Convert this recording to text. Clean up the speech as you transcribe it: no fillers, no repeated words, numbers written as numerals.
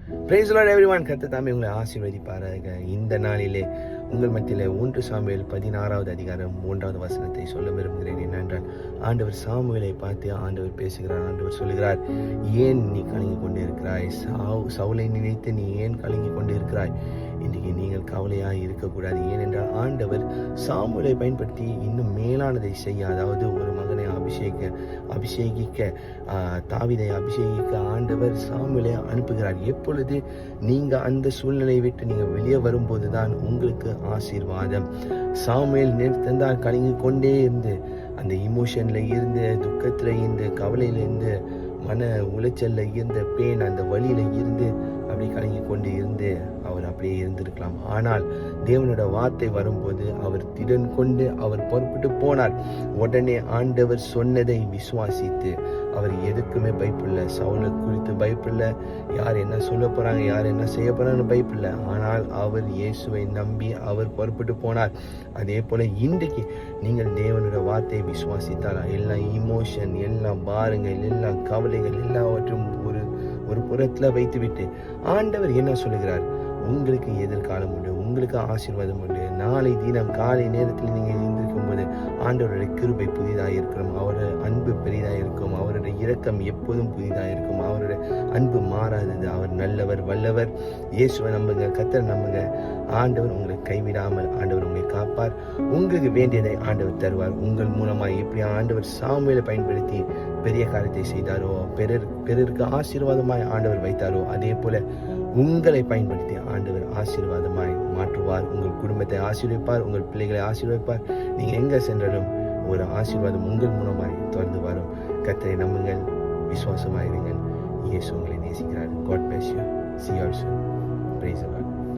Praise the Lord everyone. கர்த்தர் தாமே உங்களை ஆசீர்வதிப்பாராக. இந்த நாளிலே உங்கள் மத்தியிலே 1 சாமுவேல் 16வது அதிகாரம் 3வது வசனத்தை சொல்ல விரும்புகிறேன். என்னென்றால், ஆண்டவர் சாமுவேலை பார்த்து ஆண்டவர் பேசுகிறார். ஆண்டவர் சொல்லுகிறார், ஏன் நீ கலங்கி கொண்டு இருக்கிறாய்? சவுலை நினைத்து நீ ஏன் கலங்கி கொண்டு இருக்கிறாய்? இன்றைக்கு நீங்கள் கவலையாக இருக்கக்கூடாது. ஏனென்றால் ஆண்டவர் சாமுவேலை பயன்படுத்தி இன்னும் மேலானதை செய்ய, அதாவது ஒரு மகனை அபிஷேகிக்க தாவீதை அபிஷேகிக்க ஆண்டவர் சாமுவேலை அனுப்புகிறார். எப்பொழுது நீங்க அந்த சூழ்நிலையை விட்டு நீங்க வெளியே வரும்போது தான் உங்களுக்கு ஆசீர்வாதம். சாமுவேல் நேர்த்தந்தான் கலங்கி கொண்டே இருந்து, அந்த இமோஷன்ல இருந்து, துக்கத்துல இருந்து, கவலையில இருந்து, மன உளைச்சல்ல இருந்த பெயின், அந்த வழியில இருந்து அப்படி கலங்கி கொண்டு இருந்து அவர் அப்படியே இருந்திருக்கலாம். ஆனால் தேவனோட வார்த்தை வரும்போது அவர் திடன் கொண்டு அவர் புறப்பட்டு போனார். உடனே ஆண்டவர் சொன்னதை விசுவாசித்து அவர் எதுக்குமே பயப்படல. சவுலை குறித்து பயப்படல, யார் என்ன சொல்ல போறாங்க, யார் என்ன செய்ய போறாங்கன்னு பயப்படல. ஆனால் அவர் இயேசுவை நம்பி அவர் புறப்பட்டு போனார். அதே போல இன்றைக்கு நீங்கள் தேவனோட வார்த்தையை விசுவாசித்தால் எல்லா இமோஷன், எல்லா பாரங்கள், எல்லா கவலைகள் எல்லாவற்றும் ஒரு புறத்துல வைத்துவிட்டு ஆண்டவர் என்ன சொல்லுகிறார்? உங்களுக்கு எதிர்காலம் உண்டு, உங்களுக்கு ஆசீர்வாதம் உண்டு. நாளை தினம் காலை நேரத்தில் நீங்கள் எழுந்திருக்கும் போது ஆண்டவருடைய கிருபை புதிதாக இருக்கும், அவருடைய அன்பு பெரிதாக இருக்கும், அவருடைய இரக்கம் எப்போதும் புதிதாக இருக்கும், அவருடைய அன்பு மாறாதது. அவர் நல்லவர், வல்லவர். இயேசுவை நம்புங்க, கர்த்தரை நம்புங்க. ஆண்டவர் உங்களை கைவிடாமல் ஆண்டவர் உங்களை காப்பார். உங்களுக்கு வேண்டியதை ஆண்டவர் தருவார். உங்கள் மூலமாக எப்படி ஆண்டவர் சாமுவேலை பயன்படுத்தி பெரிய காரியத்தை செய்தாரோ, பிறருக்கு ஆசீர்வாதமாய் ஆண்டவர் வைத்தாரோ, அதே போல உங்களை பயன்படுத்தி ஆண்டவர் ஆசீர்வாதமாய் மாற்றுவார். உங்கள் குடும்பத்தை ஆசீர்வதிப்பார், உங்கள் பிள்ளைகளை ஆசீர்வதிப்பார். நீங்க எங்க சென்றாலும் ஒரு ஆசீர்வாதம் உங்கள் மூலமாய் தொடர்ந்து வரும். கர்த்தரை நம்புங்கள், விசுவாசமாயிருங்கள். இயேசு உங்களை நேசிக்கிறார். God bless you. See you all soon.